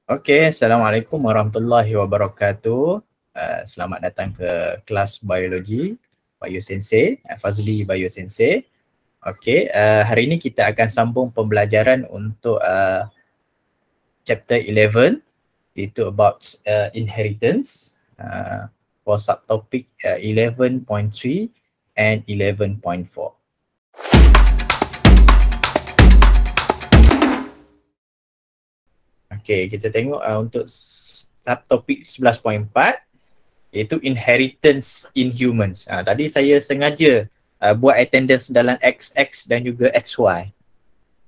Okey, Assalamualaikum warahmatullahi wabarakatuh. Selamat datang ke kelas biologi Biosensei, Fazli Biosensei. Okey, hari ini kita akan sambung pembelajaran untuk chapter 11, itu about inheritance, for subtopic 11.3 and 11.4. Okey, kita tengok untuk subtopik 11.4 iaitu inheritance in humans. Tadi saya sengaja buat attendance dalam XX dan juga XY.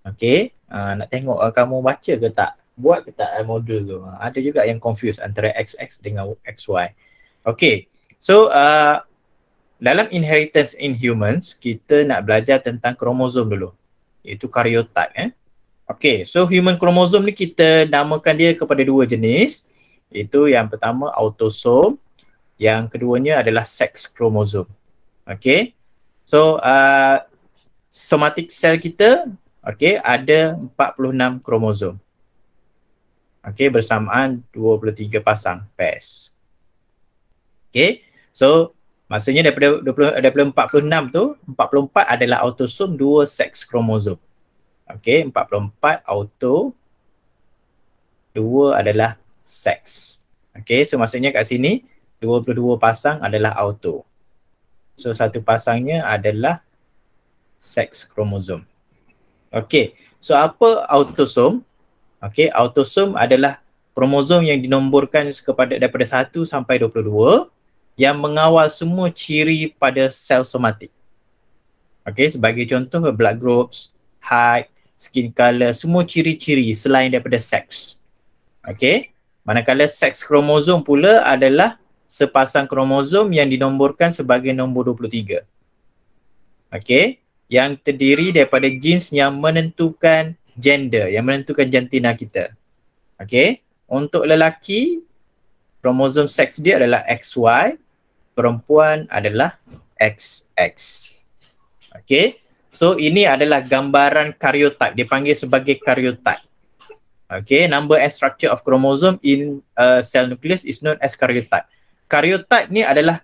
Okey, nak tengok kamu baca ke tak? Buat ke tak modul tu? Ada juga yang confuse antara XX dengan XY. Okey, so dalam inheritance in humans, kita nak belajar tentang kromosom dulu. Iaitu karyotype. Okey, so human chromosome ni kita namakan dia kepada dua jenis. Itu yang pertama autosom, yang keduanya adalah sex chromosome. Okey. So somatic cell kita ada 46 kromosom. Okey, bersamaan 23 pasang pairs. Okey. So maksudnya daripada 46 tu, 44 adalah autosom, 2 sex chromosome. Okey, 44 auto, 2 adalah sex. Okey, so maksudnya kat sini 22 pasang adalah auto. So satu pasangnya adalah sex chromosome. Okey, so apa autosom? Okey, autosom adalah kromosom yang dinomborkan daripada 1 sampai 22 yang mengawal semua ciri pada sel somatik. Okey, sebagai contoh blood groups, height, skin color, semua ciri-ciri selain daripada seks. Okey, manakala seks kromosom pula adalah sepasang kromosom yang dinomborkan sebagai nombor 23. Okey, yang terdiri daripada genes yang menentukan gender, yang menentukan jantina kita. Okey, untuk lelaki, kromosom seks dia adalah XY, perempuan adalah XX. Okey, so ini adalah gambaran karyotype, dipanggil sebagai karyotype. Okay, number and structure of chromosome in cell nucleus is known as karyotype. Karyotype ni adalah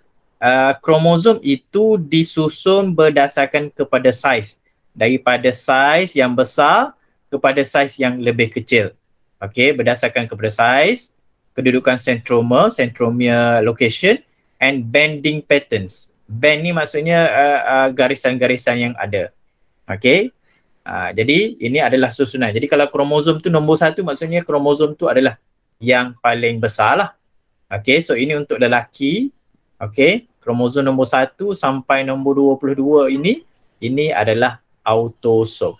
kromosom itu disusun berdasarkan kepada saiz. Daripada saiz yang besar kepada saiz yang lebih kecil. Okay, berdasarkan kepada saiz, kedudukan centromere location and bending patterns. Band ni maksudnya garisan-garisan yang ada. Okay, jadi ini adalah susunan. Jadi kalau kromosom tu nombor 1, maksudnya kromosom tu adalah yang paling besar lah. Okay, so ini untuk lelaki. Okay, kromosom nombor 1 sampai nombor 22 ini adalah autosom.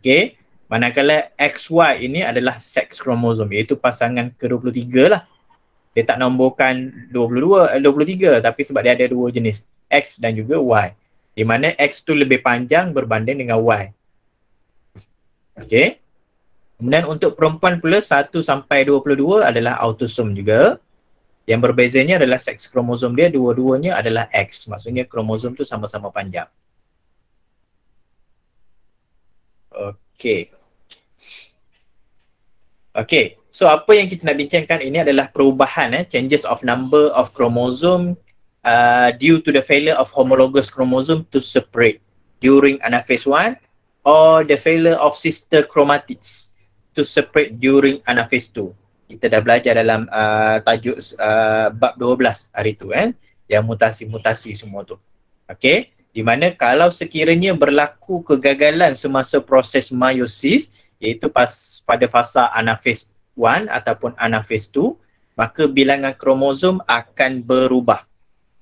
Okay, manakala XY ini adalah sex kromosom, iaitu pasangan ke-23 lah. Dia tak nomborkan 23 tapi sebab dia ada dua jenis, X dan juga Y. Di mana X tu lebih panjang berbanding dengan Y. Okey. Kemudian untuk perempuan pula 1 sampai 22 adalah autosom juga. Yang berbezanya adalah seks kromosom dia dua-duanya adalah X. Maksudnya kromosom tu sama-sama panjang. Okey. Okey. So apa yang kita nak bincangkan ini adalah perubahan changes of number of chromosome due to the failure of homologous chromosome to separate during anaphase 1 or the failure of sister chromatids to separate during anaphase 2. Kita dah belajar dalam tajuk bab 12 hari tu yang mutasi-mutasi semua tu. Okey, di mana kalau sekiranya berlaku kegagalan semasa proses meiosis, iaitu pada fasa anaphase 1 ataupun anaphase 2, maka bilangan kromosom akan berubah.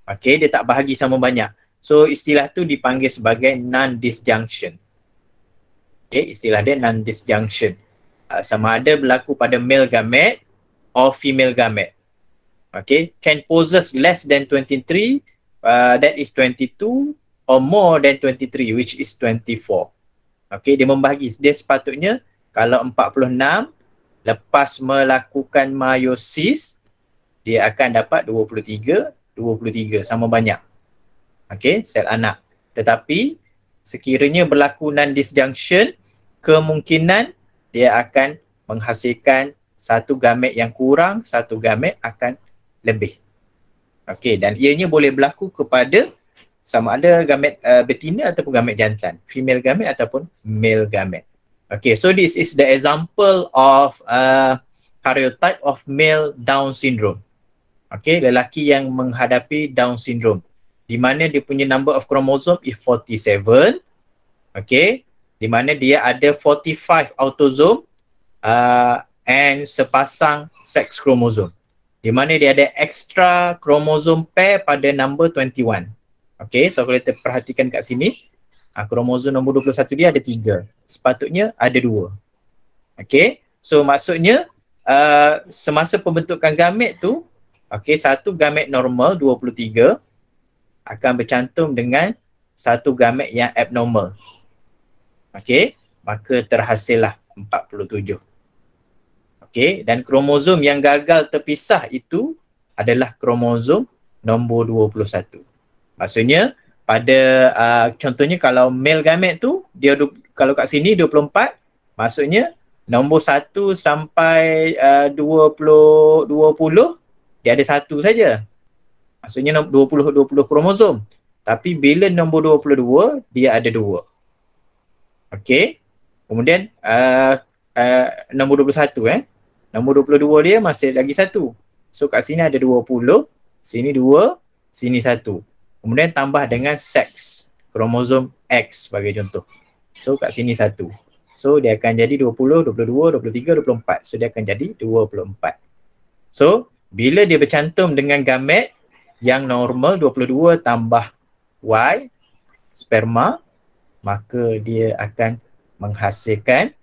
Okey, dia tak bahagi sama banyak. So istilah tu dipanggil sebagai non-disjunction. Okey, istilah dia non-disjunction. Sama ada berlaku pada male gamete or female gamete. Okey, can possess less than 23, that is 22, or more than 23, which is 24. Okey, dia membahagi. Dia sepatutnya kalau 46 lepas melakukan meiosis, dia akan dapat 23 sama banyak. Okey, sel anak. Tetapi sekiranya berlaku non-disjunction, kemungkinan dia akan menghasilkan satu gamet yang kurang, satu gamet akan lebih. Okey, dan ianya boleh berlaku kepada sama ada gamet betina ataupun gamet jantan, female gamet ataupun male gamet. Okay, so this is the example of karyotype of male Down syndrome. Okay, lelaki yang menghadapi Down syndrome, di mana dia punya number of chromosome is 47. Okay, di mana dia ada 45 autosome and sepasang sex chromosome, di mana dia ada extra chromosome pair pada number 21. Okay, so kalau kita perhatikan kat sini, kromosom nombor 21 dia ada 3. Sepatutnya ada 2. Okay, so maksudnya semasa pembentukan gamet tu, okay, satu gamet normal 23 akan bercantum dengan satu gamet yang abnormal. Okay, maka terhasillah 47. Okay, dan kromosom yang gagal terpisah itu adalah kromosom nombor 21. Maksudnya pada contohnya kalau male gamet tu dia kalau kat sini 24, maksudnya nombor 1 sampai 20 dia ada satu saja. Maksudnya 20 kromosom. Tapi bila nombor 22 dia ada 2. Okey. Kemudian nombor 21 nombor 22 dia masih lagi satu. So kat sini ada 20, sini 2, sini 1. Kemudian tambah dengan sex, kromosom X sebagai contoh. So kat sini 1. So dia akan jadi 20, 22, 23, 24. So dia akan jadi 24. So bila dia bercantum dengan gamet yang normal 22 tambah Y, sperma, maka dia akan menghasilkan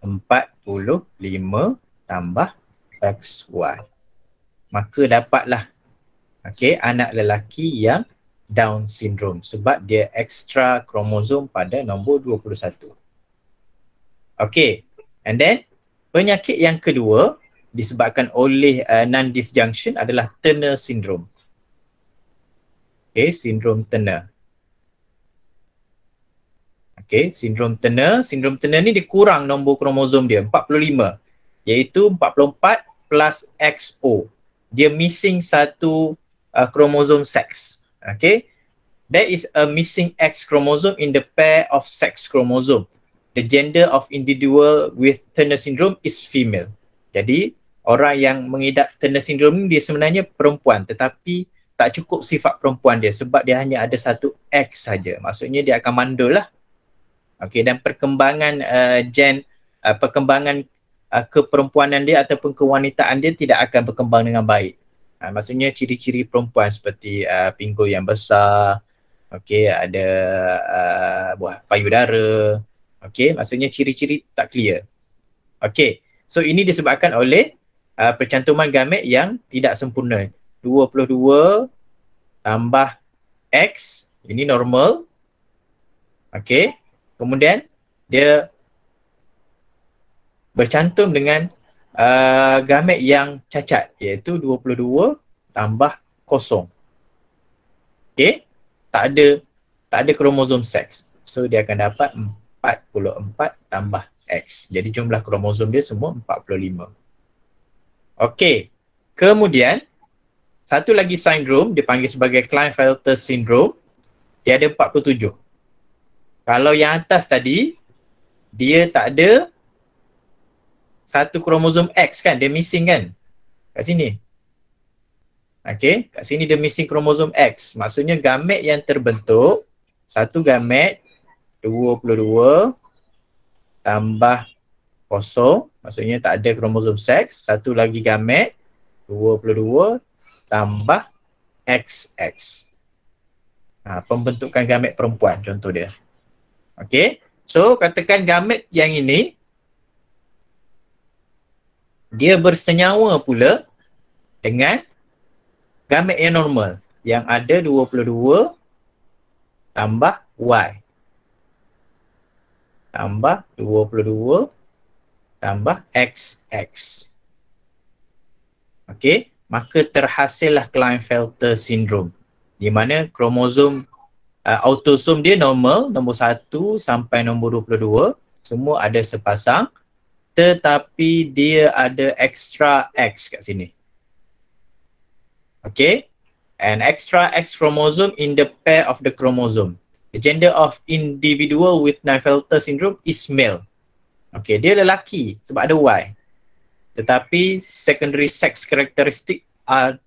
45 tambah XY. Maka dapatlah anak lelaki yang Down syndrome sebab dia extra kromosom pada nombor 21. Okay, and then penyakit yang kedua disebabkan oleh non-disjunction adalah Turner syndrome. Okay, sindrom Turner. Okay, sindrom Turner. Sindrom Turner ni dia kurang nombor kromosom dia, 45. Iaitu 44 plus XO. Dia missing satu chromosome sex. Okay, there is a missing X chromosome in the pair of sex chromosome. The gender of individual with Turner syndrome is female. Jadi orang yang mengidap Turner syndrome ni dia sebenarnya perempuan, tetapi tak cukup sifat perempuan dia sebab dia hanya ada satu X saja. Maksudnya dia akan mandul lah. Okay, dan perkembangan perkembangan keperempuanan dia ataupun kewanitaan dia tidak akan berkembang dengan baik. Maksudnya ciri-ciri perempuan seperti pinggul yang besar, okey, ada buah payudara, okey, maksudnya ciri-ciri tak clear. Okey, so ini disebabkan oleh percantuman gamet yang tidak sempurna. 22 tambah X, ini normal. Okey, kemudian dia bercantum dengan gamet yang cacat, iaitu 22 tambah kosong. Okey, tak ada kromosom seks. So dia akan dapat 44 tambah X. Jadi jumlah kromosom dia semua 45. Okey, kemudian satu lagi sindrom dipanggil sebagai Klinefelter syndrome. Dia ada 47. Kalau yang atas tadi dia tak ada satu kromosom X kan, dia missing kan kat sini. Okey, kat sini dia missing kromosom X. Maksudnya gamet yang terbentuk, satu gamet 22 tambah kosong, maksudnya tak ada kromosom seks. Satu lagi gamet 22 tambah XX. Pembentukan gamet perempuan contoh dia. Okey, so katakan gamet yang ini dia bersenyawa pula dengan gamet yang normal yang ada 22 tambah Y tambah 22 tambah XX. Okey, maka terhasillah Klinefelter syndrome di mana kromosom autosom dia normal nombor 1 sampai nombor 22, Semua ada sepasang, tetapi dia ada extra X kat sini. Okay. An extra X chromosome in the pair of the chromosome. The gender of individual with Klinefelter syndrome is male. Okay, dia lelaki sebab ada Y. Tetapi secondary sex characteristic are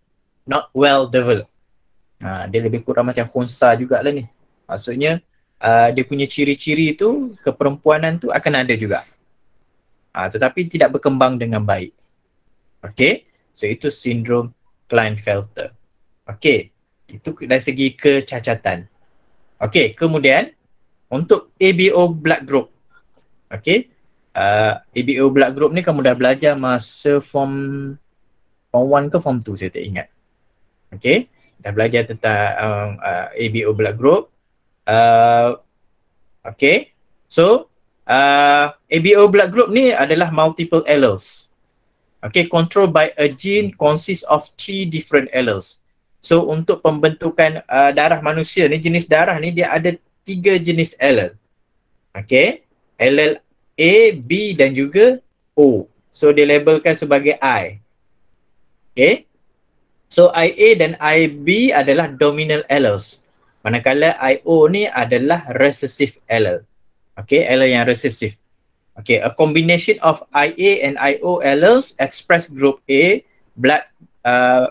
not well developed. Dia lebih kurang macam khunsa jugalah ni. Maksudnya dia punya ciri-ciri tu, keperempuanan tu akan ada juga. Tetapi tidak berkembang dengan baik. Okay, so itu sindrom Klinefelter. Okay, itu dari segi kecacatan. Okay, kemudian untuk ABO blood group. Okay, ABO blood group ni kamu dah belajar masa form 1 ke form 2 saya tak ingat. Okay, dah belajar tentang ABO blood group. Okay, so ABO blood group ni adalah multiple alleles. Okay, controlled by a gene consists of 3 different alleles. So untuk pembentukan darah manusia ni, jenis darah ni dia ada 3 jenis allele. Okay, allele A, B dan juga O. So dia labelkan sebagai I. Okay, so IA dan IB adalah dominant alleles. Manakala IO ni adalah recessive allele. Okay, allele yang recessive. Okay, a combination of IA and IO alleles express group A blood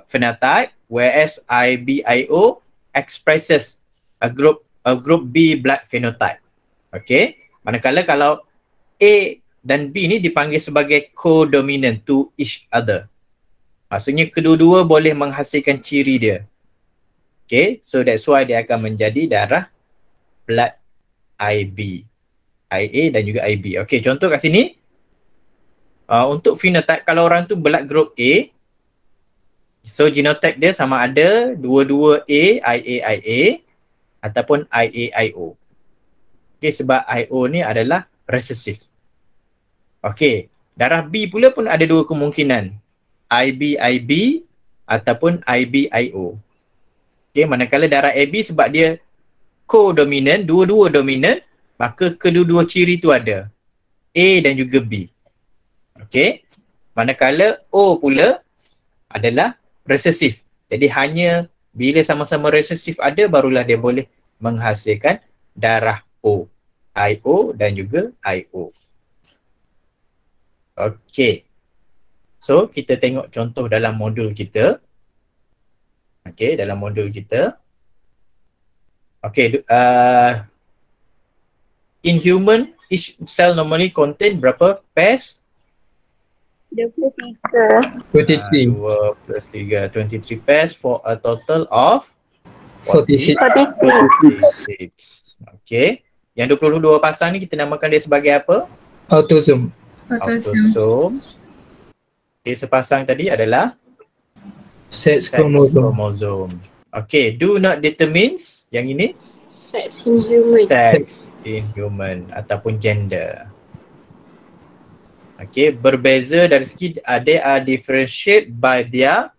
phenotype, whereas IBIO expresses a group B blood phenotype. Okay, manakala kalau A dan B ni dipanggil sebagai co-dominant to each other. Maksudnya kedua-dua boleh menghasilkan ciri dia. Okay, so that's why dia akan menjadi darah blood IB. IA dan juga IB. Okey, contoh kat sini. Untuk phenotype, kalau orang tu blood group A, so genotype dia sama ada 22A, IA, ataupun IA, IO. Okey, sebab IO ni adalah recessive. Okey, darah B pula pun ada 2 kemungkinan. IB ataupun IB, IO. Okey, manakala darah AB sebab dia co-dominant, dua-dua dominant, maka kedua-dua ciri tu ada. A dan juga B. Okey. Manakala O pula adalah recessive. Jadi hanya bila sama-sama recessive ada, barulah dia boleh menghasilkan darah O. IO dan juga IO. Okey. So kita tengok contoh dalam modul kita. Okey, dalam modul kita. Okey, in human, each cell normally contain berapa pairs? 23. 23 pairs for a total of 46. 46. Okay. Yang 22 pasang ni kita namakan dia sebagai apa? Autosome. Autosome. Okay, sepasang tadi adalah Sex chromosome. chromosome. Okay, do not determines yang ini Sex in human. sex in human ataupun gender. Okay, berbeza dari segi they are differentiate by their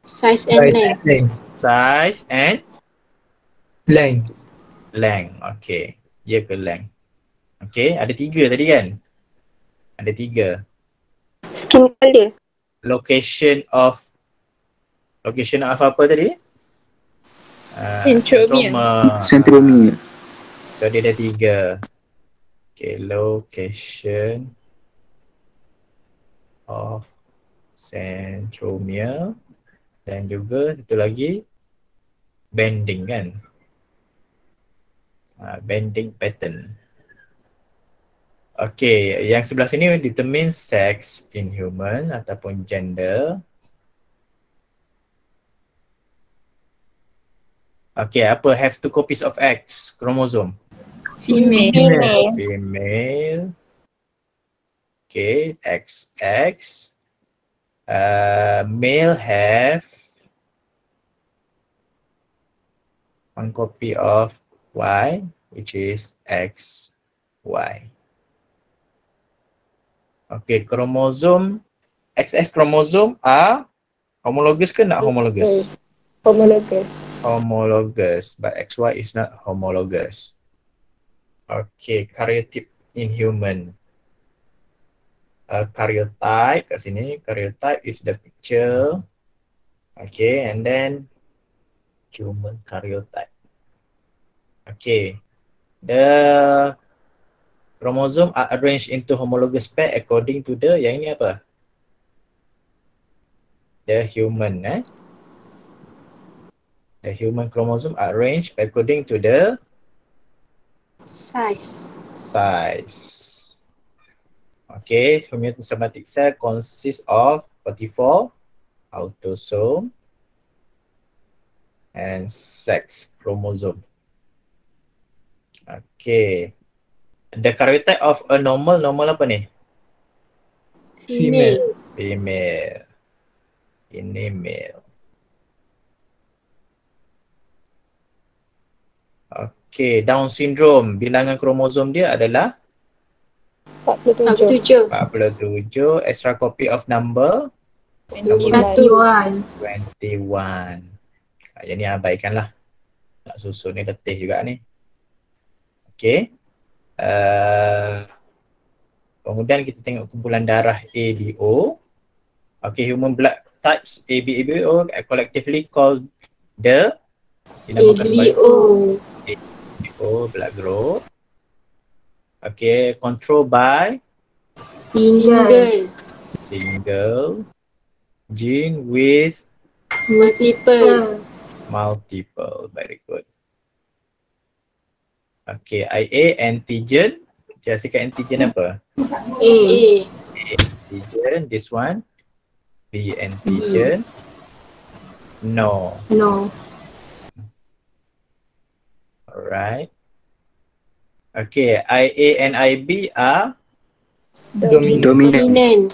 Size and length. size and Length. length. Okay, ya ke length. Okay, ada 3 tadi kan? Ada 3. Skin color. Location of apa tadi? Centromere. Centromere. So dia ada 3. Okay, location of centromere dan juga satu lagi bending kan? Bending pattern. Okay, yang sebelah sini determine sex in human ataupun gender. Okay, apa have 2 copies of X chromosome? Female. Female. Okay, XX. Male have 1 copy of Y, which is XY. Okay, chromosome, XX chromosome are homologous ke not homologous? Homologous. Homologous, but XY is not homologous. Okay, karyotype in human. Karyotype kat sini, karyotype is the picture. Okay, and then human karyotype. Okay, the chromosome are arranged into homologous pair according to the, yang ini apa? The human, the human chromosome are arranged according to the Size. size. Okay, homeosomatic cell consists of 44 autosome and sex chromosome. Okay. The karyotype of a normal apa ni? Female. Female. Ini male. Okay, Down syndrome, bilangan kromosom dia adalah 47. 47. Extra copy of number 21. 21. Yang ni abaikanlah. Nak susun ni letih juga ni. Okay. Kemudian kita tengok kumpulan darah A, B, O. Okay, human blood types A, B, O collectively called the ABO. ABO blood group. Okay, controlled by single gene with multiple. Very good. Okay, IA antigen. Biasakan antigen apa? A. Antigen, this one. B antigen. No. Alright. Okay, IA and IB are Dominant.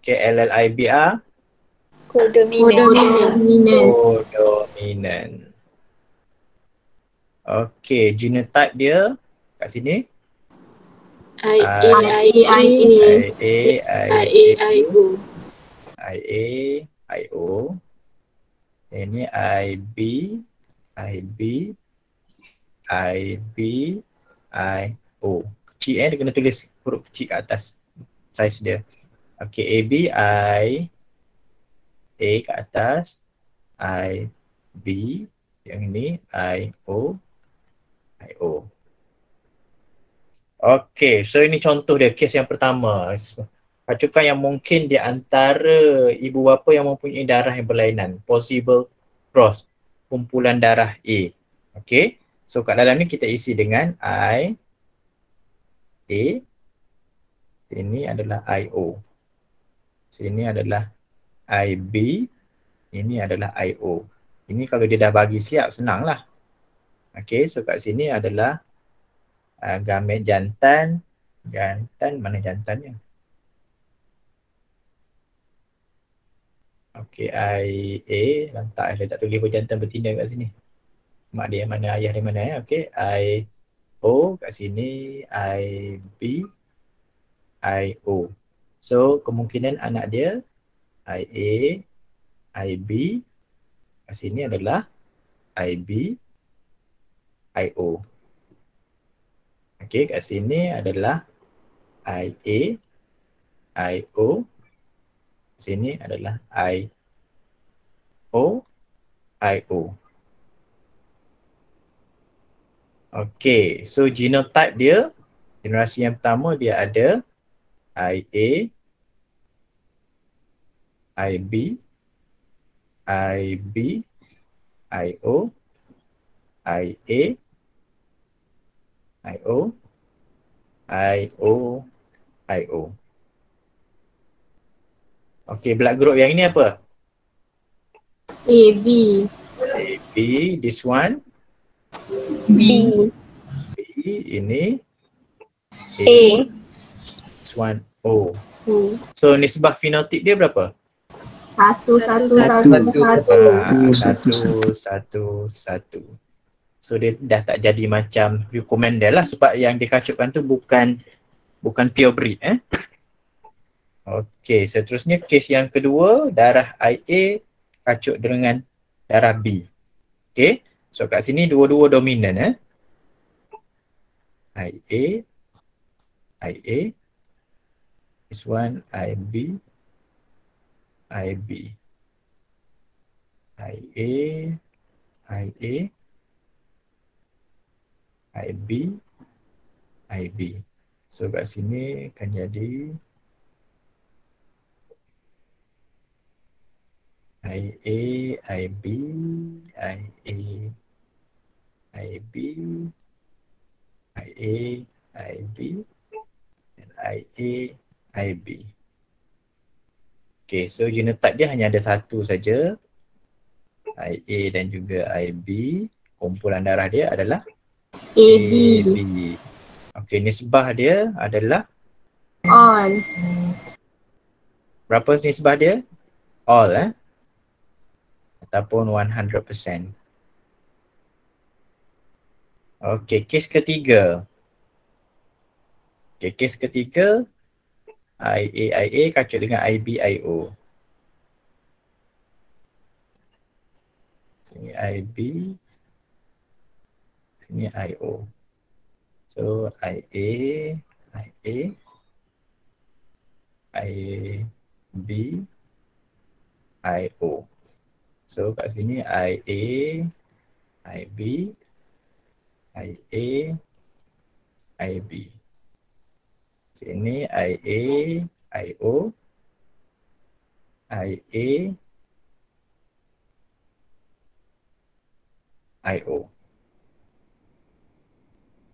okay, LLIB are Codominant. codominant. Okay, genotype dia kat sini. IA, IO. Ini IB, IO. Kecil dia kena tulis huruf kecil kat atas size dia. Okay, AB, A kat atas, IB, yang ini IO. Okay, so ini contoh dia, kes yang pertama. Pacukan yang mungkin di antara ibu bapa yang mempunyai darah yang berlainan. Possible cross, kumpulan darah A. Okay, so kat dalam ni kita isi dengan I, A. Sini adalah IO. Sini adalah IB. Ini adalah IO. Ini kalau dia dah bagi siap, senang lah. Okay, so kat sini adalah gamet jantan. Jantan, mana jantannya? Okay, IA. Lantak, saya tak tulis pun jantan betina kat sini. Mak dia mana, ayah dia mana ya. Okay, IO kat sini, IB, IO. So, kemungkinan anak dia IA, IB, kat sini adalah IB, IO. Okay, kat sini adalah IA, IO. Sini adalah IO, IO. Okay, so genotype dia, generasi yang pertama dia ada IA, IB, IO, IA, IO. Okay, blood group yang ini apa? AB. This one. B. Ini A. This one O. So nisbah fenotip dia berapa? 1. Satu. So dia dah tak jadi macam recommended lah sebab yang dikacupkan tu bukan pure breed Okay, seterusnya kes yang kedua, darah IA kacut dengan darah B. Okay, so kat sini dua-dua dominan IA, IA. This one IB, IB. IA, IA, IB, IB. So kat sini akan jadi IA, IB, IA, IB, IA, IB, dan IA, IB. Okay, so genotype dia hanya ada satu saja, IA dan juga IB. Kumpulan darah dia adalah AB. AB. Okay, nisbah dia adalah All. berapa nisbah dia? All ataupun 100%. Okay, kes ketiga. Okay, kes ketiga IA kacau dengan IB, IO. Sini IB, sini IO. So IA, IB, IO. So kat sini IA, IB, IA, IB. Sini IA, IO, IA, IO.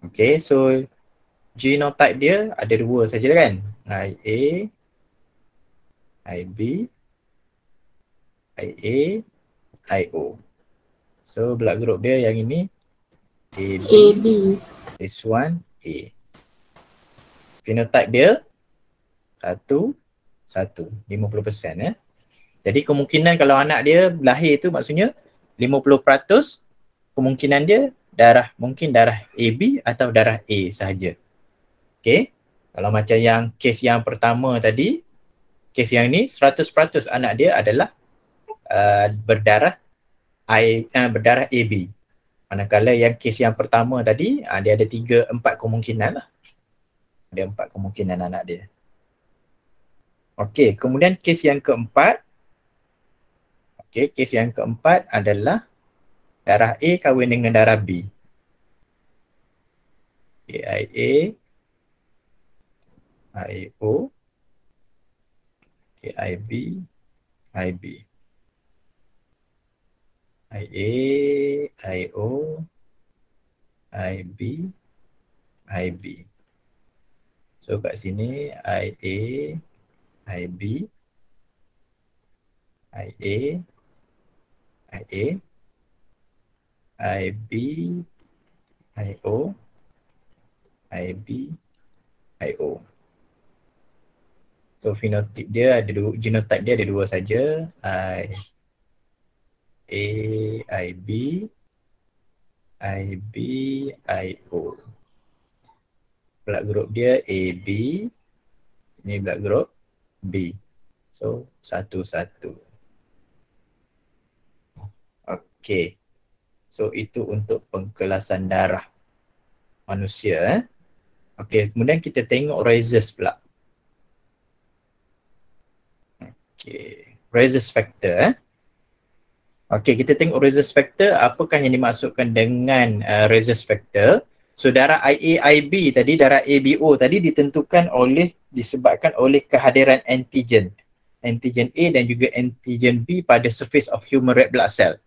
Okay, so genotype dia ada dua saja kan? IA, IB, IA, IO. So blood group dia yang ini AB, AB. this one A. Phenotype dia 1, 50%. Jadi kemungkinan kalau anak dia lahir tu maksudnya 50% kemungkinan dia mungkin darah AB atau darah A sahaja. Okay. Kalau macam yang kes yang pertama tadi, kes yang ni 100% anak dia adalah berdarah AB. Manakala yang kes yang pertama tadi dia ada 3-4 kemungkinan lah. Ada 4 kemungkinan anak dia. Okey, kemudian kes yang keempat. Okey, kes yang keempat adalah darah A kahwin dengan darah B. IA, IO, IB, IB. IA, IO, IB, IB. So kat sini IA, IB, IA, IA, IB, IO, IB, IO. So phenotype dia ada genotype dia ada dua saja, IB, IB, IO. Blood group dia AB, sini blood group B. So 1-1. Okey. So itu untuk pengkelasan darah manusia. Okey, kemudian kita tengok rhesus pula. Okey, rhesus factor. Okey, kita tengok rhesus factor, apakah yang dimaksudkan dengan rhesus factor? So darah IA-IB tadi, darah ABO tadi disebabkan oleh kehadiran antigen. Antigen A dan juga antigen B pada surface of human red blood cell.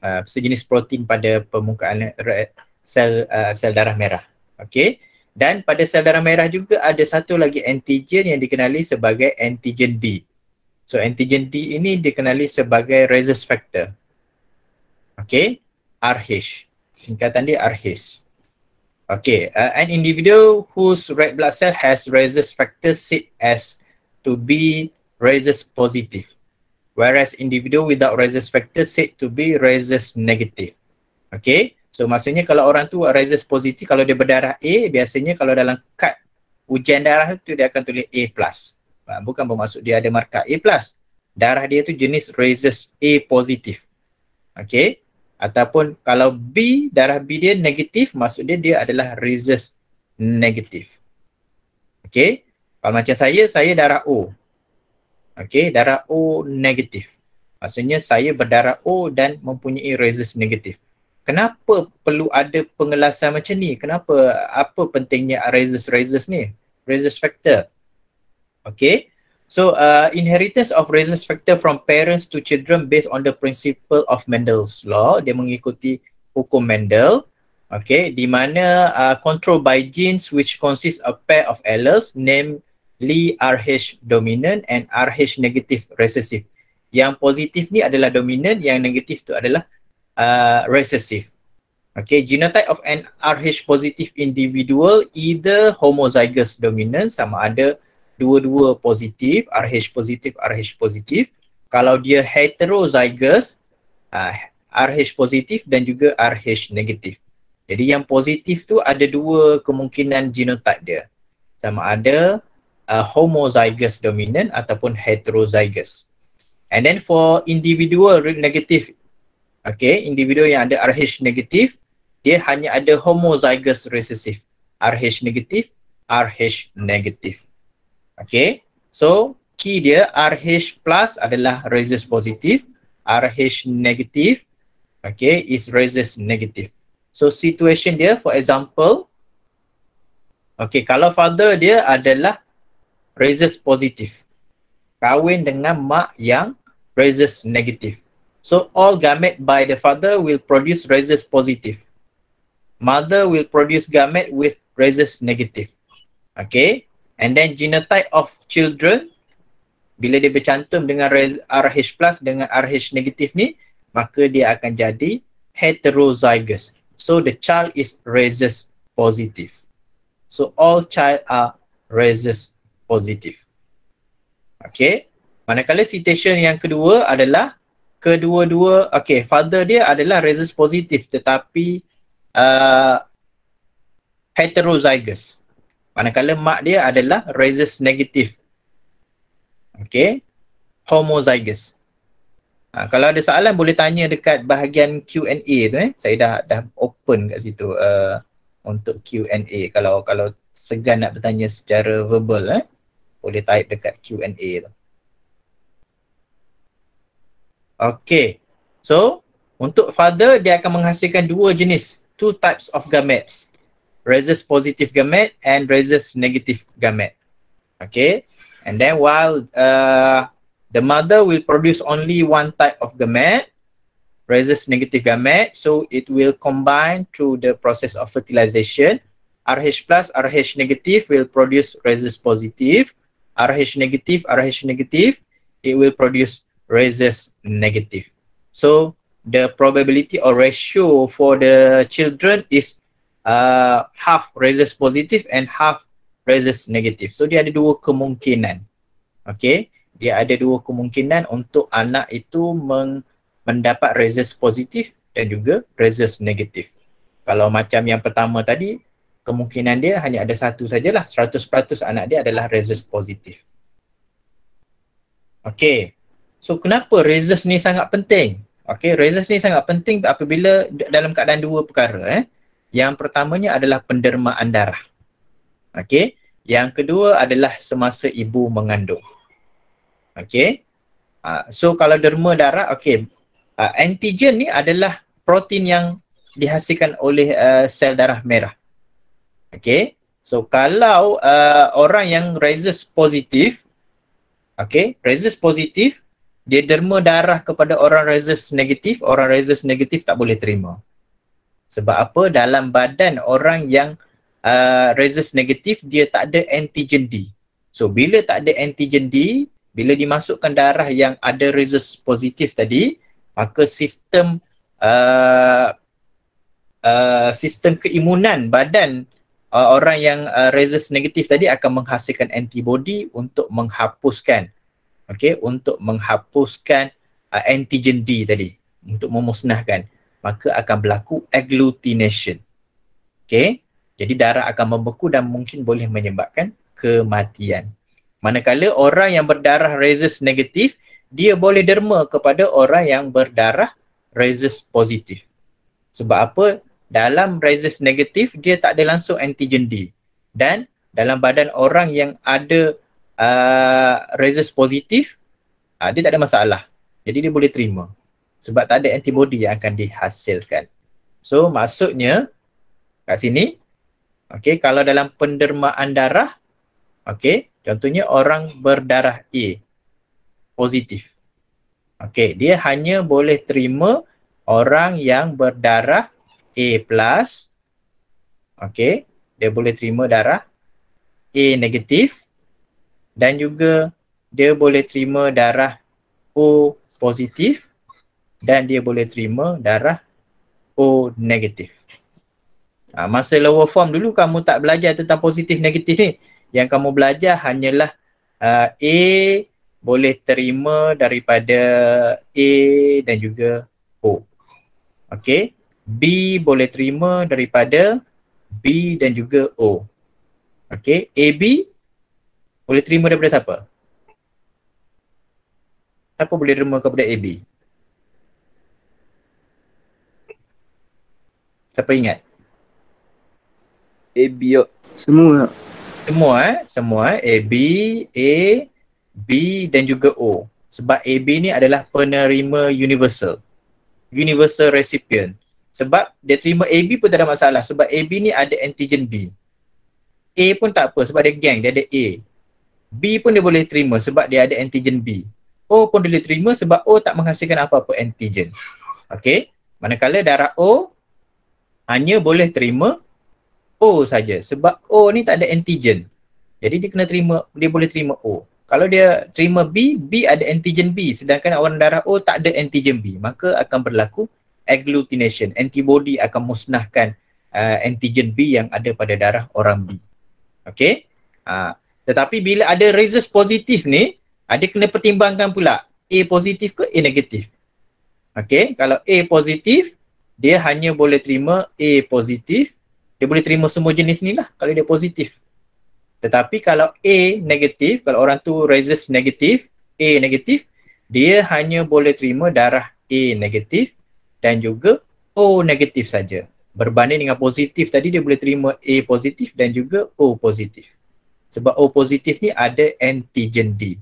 Sejenis protein pada permukaan sel darah merah. Okey. Dan pada sel darah merah juga ada satu lagi antigen yang dikenali sebagai antigen D. So antigen D ini dikenali sebagai rhesus factor. Okey. RH. Singkatan dia RH. Okay, an individual whose red blood cell has rhesus factor said as to be rhesus positive, whereas individual without rhesus factor said to be rhesus negative. Okay, so maksudnya kalau orang tu rhesus positif, kalau dia berdarah A, biasanya kalau dalam kad ujian darah tu dia akan tulis A+. Bukan bermaksud dia ada markah A+. Darah dia tu jenis rhesus A positif. Okay. Ataupun kalau B, darah B dia negatif, maksud dia adalah rhesus negatif. Okay. Kalau macam saya darah O. Okay, darah O negatif. Maksudnya saya berdarah O dan mempunyai rhesus negatif. Kenapa perlu ada pengelasan macam ni? Kenapa, apa pentingnya rhesus ni? Rhesus factor. Okay. So, inheritance of rhesus factor from parents to children based on the principle of Mendel's law. Dia mengikuti hukum Mendel. Okay, di mana control by genes which consist of pair of alleles namely Rh dominant and Rh negative recessive. Yang positif ni adalah dominant, yang negatif tu adalah recessive. Okay, genotype of an Rh positive individual either homozygous dominant, sama ada dua-dua positif, Rh positif. Kalau dia heterozygous, Rh positif dan juga Rh negatif. Jadi yang positif tu ada dua kemungkinan genotype dia. Sama ada homozygous dominant ataupun heterozygous. And then for individual negative, okay, individu yang ada Rh negatif, dia hanya ada homozygous recessive. Rh negatif, Rh negatif. Okay, so key dia Rh plus adalah rhesus positif, Rh negatif, okay, is rhesus negatif. So situation dia, for example, okay, kalau father dia adalah rhesus positif, kahwin dengan mak yang rhesus negatif. So all gamete by the father will produce rhesus positive. Mother will produce gamete with rhesus negative. Okay, and then genotype of children, bila dia bercantum dengan Rh plus dengan Rh negatif ni, maka dia akan jadi heterozygous. So the child is rhesus positive. So all child are rhesus positive. Okay. Manakala situation yang kedua adalah kedua-dua, okay, father dia adalah rhesus positif tetapi heterozygous. Manakala mak dia adalah rhesus negatif. Okay. Homozygous. Kalau ada soalan boleh tanya dekat bahagian Q&A tu, saya dah open kat situ untuk Q&A. Kalau segan nak bertanya secara verbal, boleh type dekat Q&A tu. Okay, so untuk father dia akan menghasilkan dua jenis, two types of gametes, rhesus positive gamete and rhesus negative gamete. Okay, and then while the mother will produce only one type of gamete, rhesus negative gamete, so it will combine through the process of fertilization. Rh plus, Rh negative will produce rhesus positive. Rh negative, it will produce rhesus negative. So the probability or ratio for the children is half rhesus positive and half rhesus negative. So dia ada dua kemungkinan. Okay, dia ada dua kemungkinan untuk anak itu mendapat rhesus positif dan juga rhesus negatif. Kalau macam yang pertama tadi, kemungkinan dia hanya ada satu sajalah, 100% anak dia adalah rhesus positif. Okay, so kenapa rhesus ni sangat penting? Okay, rhesus ni sangat penting apabila dalam keadaan dua perkara. Yang pertamanya adalah pendermaan darah. Okay, yang kedua adalah semasa ibu mengandung. Okay, so kalau derma darah, okay, antigen ni adalah protein yang dihasilkan oleh sel darah merah. Okay, so kalau orang yang rhesus positif, okay, rhesus positif, dia derma darah kepada orang rhesus negatif tak boleh terima. Sebab apa? Dalam badan orang yang rhesus negatif, dia tak ada antigen D. So bila tak ada antigen D, bila dimasukkan darah yang ada rhesus positif tadi, maka sistem keimunan badan orang yang rhesus negatif tadi akan menghasilkan antibody untuk menghapuskan, okay, untuk menghapuskan antigen D tadi, untuk memusnahkan. Maka akan berlaku agglutination. Okay, jadi darah akan membeku dan mungkin boleh menyebabkan kematian. Manakala orang yang berdarah rhesus negatif, dia boleh derma kepada orang yang berdarah rhesus positif. Sebab apa? Dalam rhesus negatif, dia tak ada langsung antigen D. Dan dalam badan orang yang ada rhesus positif, dia tak ada masalah. Jadi dia boleh terima. Sebab tak ada antibody yang akan dihasilkan. So maksudnya kat sini, okay, kalau dalam pendermaan darah, okay, contohnya orang berdarah A positif. Okay, dia hanya boleh terima orang yang berdarah A plus. Okay, dia boleh terima darah A negatif dan juga dia boleh terima darah O positif dan dia boleh terima darah O negatif. Masa lower form dulu kamu tak belajar tentang positif negatif ni. Yang kamu belajar hanyalah A boleh terima daripada A dan juga O. Okey. B boleh terima daripada B dan juga O. Okey. AB boleh terima daripada siapa? Siapa boleh terima kepada AB? Siapa ingat? AB yo. Semua. Semua AB, A, B dan juga O. Sebab AB ni adalah penerima universal. Universal recipient. Sebab dia terima AB pun tak ada masalah sebab AB ni ada antigen B. A pun tak apa sebab dia gang, dia ada A. B pun dia boleh terima sebab dia ada antigen B. O pun boleh terima sebab O tak menghasilkan apa-apa antigen. Okey. Manakala darah O hanya boleh terima O saja sebab O ni tak ada antigen. Jadi dia kena terima, dia boleh terima O. Kalau dia terima B, B ada antigen B sedangkan orang darah O tak ada antigen B, maka akan berlaku agglutination. Antibody akan musnahkan antigen B yang ada pada darah orang B. Okey. Tetapi bila ada rhesus positif ni, dia kena pertimbangkan pula A positif ke A negatif. Okey, kalau A positif, dia hanya boleh terima A positif. Dia boleh terima semua jenis ni lah kalau dia positif. Tetapi kalau A negatif, kalau orang tu rhesus negatif, A negatif, dia hanya boleh terima darah A negatif dan juga O negatif saja. Berbanding dengan positif tadi dia boleh terima A positif dan juga O positif. Sebab O positif ni ada antigen D.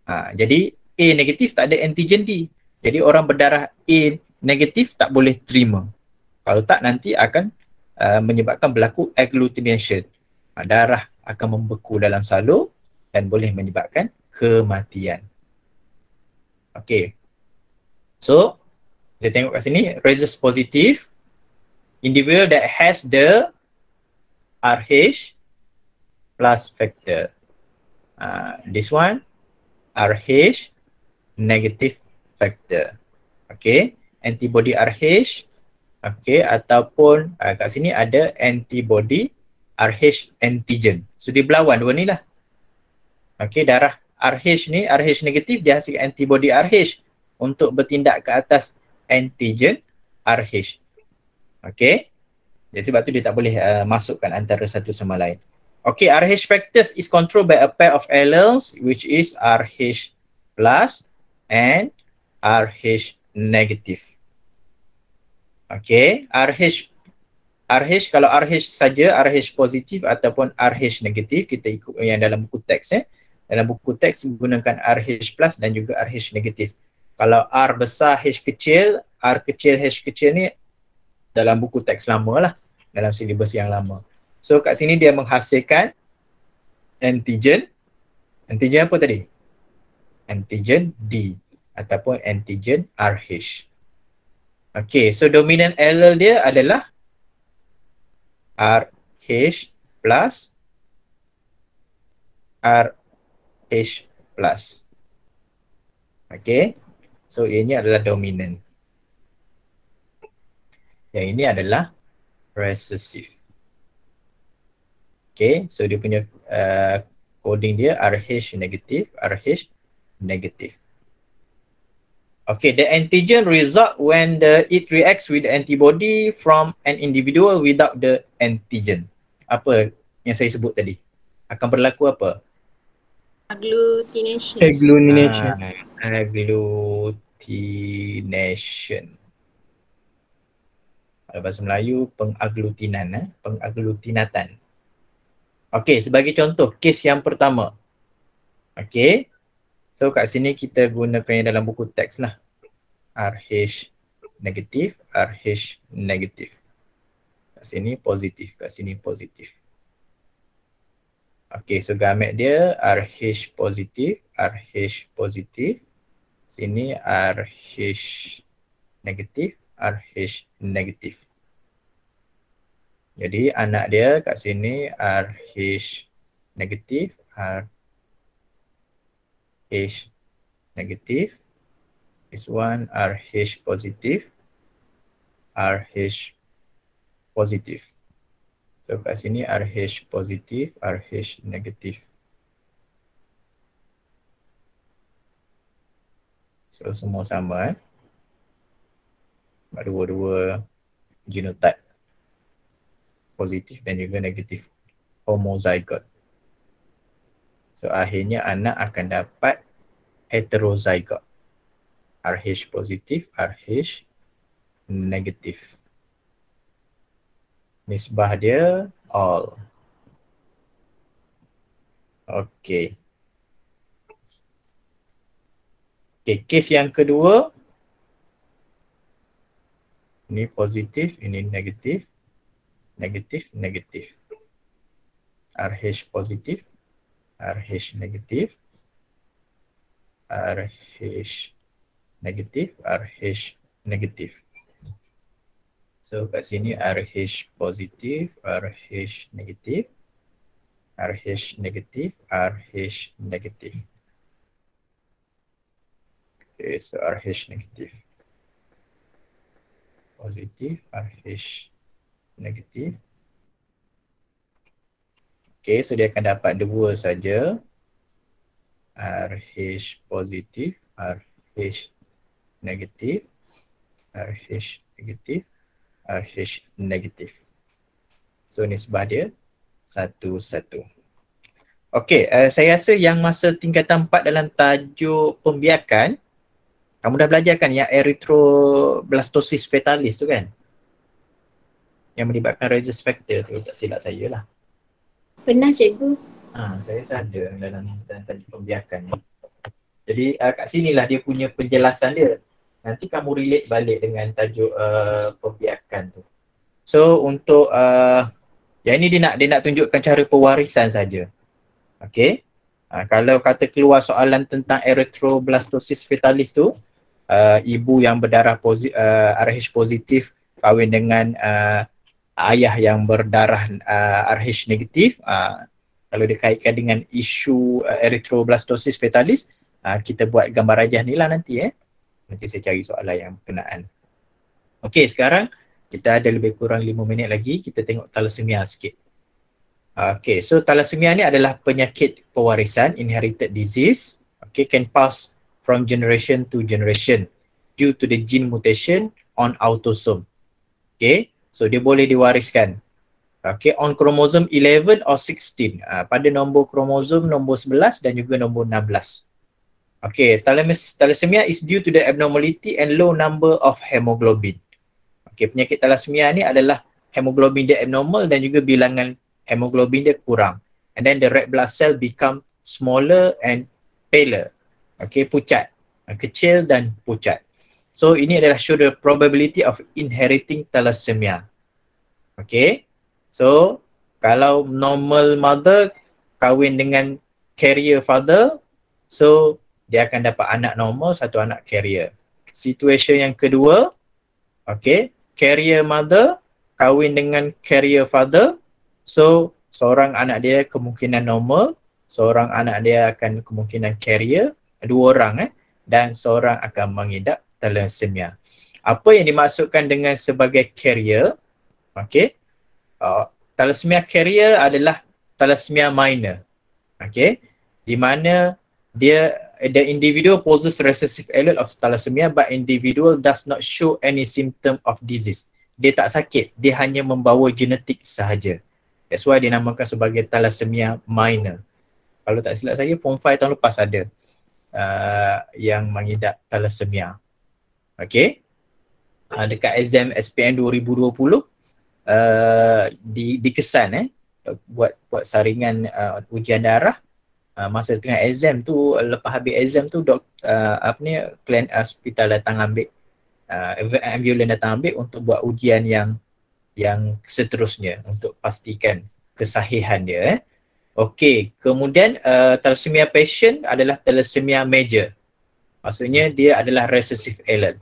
Jadi A negatif tak ada antigen D. Jadi orang berdarah A negatif tak boleh terima. Kalau tak nanti akan menyebabkan berlaku agglutination. Darah akan membeku dalam salur dan boleh menyebabkan kematian. Okey. So, kita tengok kat sini, rhesus positif, individual that has the RH plus factor. This one, RH negative factor. Okay, antibody RH. Okay, ataupun kat sini ada antibody RH antigen. So dia berlawan dua ni lah. Okay, darah RH ni, RH negatif dia hasilkan antibody RH untuk bertindak ke atas antigen RH. Okay, jadi sebab tu dia tak boleh masukkan antara satu sama lain. Okay, RH factors is controlled by a pair of alleles which is RH plus and RH negative. Okay, RH kalau RH saja, RH positif ataupun RH negatif, kita ikut yang dalam buku teks. Dalam buku teks gunakan RH plus dan juga RH negatif. Kalau R besar, H kecil, R kecil, H kecil ni dalam buku teks lama lah, dalam silibus yang lama. So kat sini dia menghasilkan antigen. Antigen apa tadi? Antigen D ataupun antigen RH. Okay, so dominant allele dia adalah RH plus RH plus. Okay, so ini adalah dominant. Yang ini adalah recessive. Okay, so dia punya coding dia RH negatif, RH negatif. Okay, the antigen result when it reacts with the antibody from an individual without the antigen. Apa yang saya sebut tadi? Akan berlaku apa? Agglutination. Agglutination. Dalam bahasa Melayu, pengaglutinan, pengagglutinatan. Okey, sebagai contoh, kes yang pertama. Okey. So kat sini kita gunakan yang dalam buku teks lah. RH negatif, RH negatif. Kat sini positif, kat sini positif. Okey, so gamet dia RH positif, RH positif. Sini RH negatif, RH negatif. Jadi anak dia kat sini RH negatif, RH negatif. This one RH positif, RH positif. So kat sini RH positif, RH negatif. So semua sama dua-dua genotype positif dan juga negatif, homozygote. So akhirnya anak akan dapat heterozygote, RH positif, RH negatif. Nisbah dia all. Okey. Okey, kes yang kedua. Ini positif, ini negatif. Negatif, negatif. RH positif, RH negatif. RH negatif, RH negatif. So kat sini RH positif, RH negatif. RH negatif, RH negatif. Okay, so RH negatif. Positif, RH negatif. Okay, so dia akan dapat dua saja. RH positif, RH negatif, RH negatif, RH negatif. So nisbah dia 1:1. Okey, saya rasa yang masa tingkatan 4 dalam tajuk pembiakan, kamu dah belajar kan yang erythroblastosis fetalis tu kan? Yang melibatkan rhesus factor tu, tak silap saya lah. Pernah cikgu. Saya rasa ada dalam tajuk pembiakan ni. Jadi kat sinilah dia punya penjelasan dia. Nanti kamu relate balik dengan tajuk pembiakan tu. So untuk yang ini dia nak tunjukkan cara pewarisan saja. Okey. Kalau kata keluar soalan tentang erythroblastosis fetalis tu, ibu yang berdarah RH positif kahwin dengan ayah yang berdarah RH negatif, kalau dikaitkan dengan isu erythroblastosis fetalis, kita buat gambar rajah ni lah nanti Nanti saya cari soalan yang berkenaan. Okey, sekarang kita ada lebih kurang 5 minit lagi, kita tengok thalassemia sikit. Okay, so thalassemia ni adalah penyakit pewarisan, inherited disease. Okay, can pass from generation to generation due to the gene mutation on autosome. Okay, so dia boleh diwariskan. Okay, on chromosome 11 or 16. Pada nombor kromosom nombor 11 dan juga nombor 16. Okay, thalassemia is due to the abnormality and low number of hemoglobin. Okay, penyakit thalassemia ni adalah hemoglobin dia abnormal dan juga bilangan hemoglobin dia kurang. And then the red blood cell become smaller and paler. Okay, pucat. Kecil dan pucat. So ini adalah show the probability of inheriting thalassemia. Okay. So kalau normal mother kahwin dengan carrier father, so dia akan dapat anak normal, satu anak carrier. Situation yang kedua, okay, carrier mother kahwin dengan carrier father, so seorang anak dia kemungkinan normal, seorang anak dia akan kemungkinan carrier, dua orang dan seorang akan mengidap thalassemia. Apa yang dimaksudkan dengan sebagai carrier? Okay, thalassemia carrier adalah thalassemia minor. Okay, di mana the individual possesses recessive allele of thalassemia but individual does not show any symptom of disease. Dia tak sakit, dia hanya membawa genetik sahaja. That's why dinamakan sebagai thalassemia minor. Kalau tak silap saya, Form 5 tahun lepas ada yang mengidap thalassemia. Okay. Dekat exam SPM 2020, dikesan buat saringan ujian darah. Masa tengah exam tu, lepas habis exam tu klien hospital datang ambil, ambulans datang ambil untuk buat ujian yang seterusnya untuk pastikan kesahihan dia. Okey, kemudian thalassemia patient adalah thalassemia major. Maksudnya dia adalah recessive allele.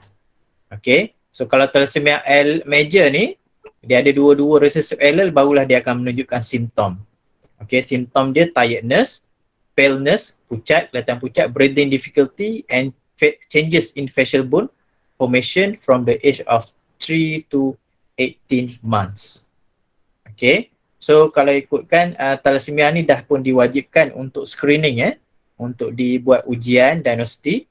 Okey, so kalau thalassemia major ni, dia ada dua-dua recessive allele, barulah dia akan menunjukkan simptom. Okey, simptom dia tiredness, paleness, pucat, kelihatan pucat, breathing difficulty and changes in facial bone formation from the age of 3 to 18 months. Okay, so kalau ikutkan thalassemia ni dah pun diwajibkan untuk screening untuk dibuat ujian diagnostik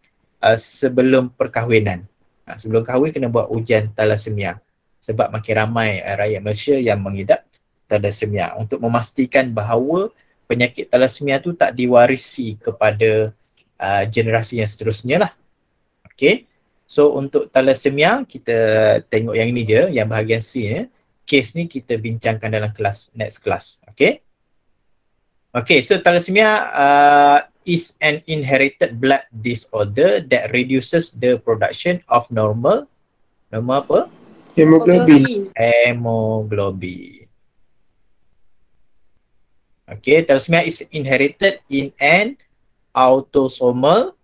sebelum perkahwinan. Sebelum kahwin kena buat ujian thalassemia sebab makin ramai rakyat Malaysia yang mengidap thalassemia untuk memastikan bahawa penyakit thalassemia tu tak diwarisi kepada generasi yang seterusnya lah. Okay, so untuk thalassemia kita tengok yang ini je, yang bahagian C case ni kita bincangkan dalam kelas next class. Okay, okay, so thalassemia is an inherited blood disorder that reduces the production of normal apa? Hemoglobin. Hemoglobin. Okay, thalassemia is inherited in an autosomal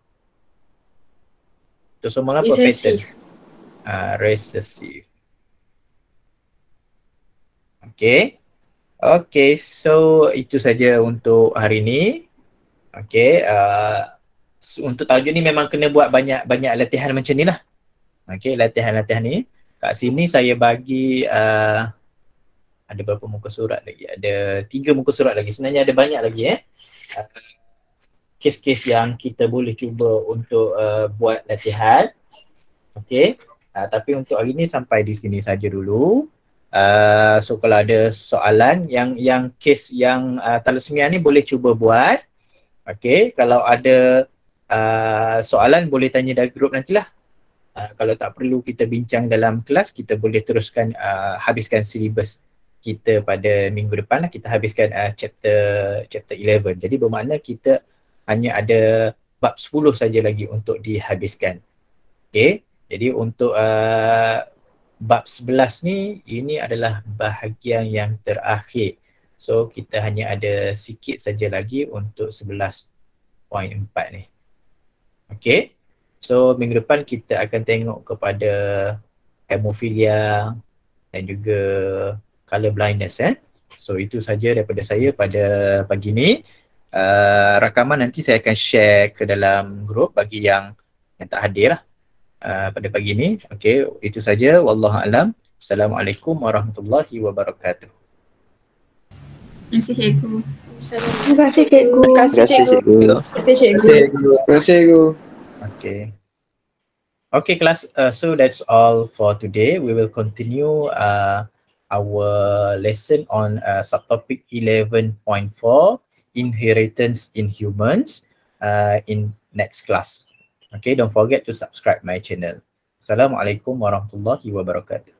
apa Recessive. pattern? Recessive. Okay. Okay, so itu saja untuk hari ini. Okay, untuk tajuk ni memang kena buat banyak latihan macam ni lah. Okay, latihan-latihan ni. Kat sini saya bagi ada berapa muka surat lagi? Ada 3 muka surat lagi. Sebenarnya ada banyak lagi kes-kes yang kita boleh cuba untuk buat latihan. Okay, tapi untuk hari ni sampai di sini saja dulu. So kalau ada soalan yang kes yang thalassemia ni boleh cuba buat. Okay, kalau ada soalan boleh tanya dari grup nantilah. Kalau tak perlu kita bincang dalam kelas, kita boleh teruskan habiskan silibus kita pada minggu depan lah. Kita habiskan chapter 11. Jadi bermakna kita hanya ada bab 10 saja lagi untuk dihabiskan. Okay, jadi untuk bab 11 ni, ini adalah bahagian yang terakhir. So kita hanya ada sikit saja lagi untuk 11.4 ni. Okay, so minggu depan kita akan tengok kepada hemofilia dan juga color blindness. So itu saja daripada saya pada pagi ni. Rakaman nanti saya akan share ke dalam grup bagi yang tak hadir lah pada pagi ni. Okay, itu saja. Wallahualam. Assalamualaikum warahmatullahi wabarakatuh. Terima kasih cikgu. Terima kasih cikgu. Terima kasih cikgu. Terima kasih cikgu. Terima kasih, cikgu. Okay. Okay class, so that's all for today. We will continue our lesson on subtopic 11.4 inheritance in humans in next class. Okay, don't forget to subscribe my channel. Assalamualaikum warahmatullahi wabarakatuh.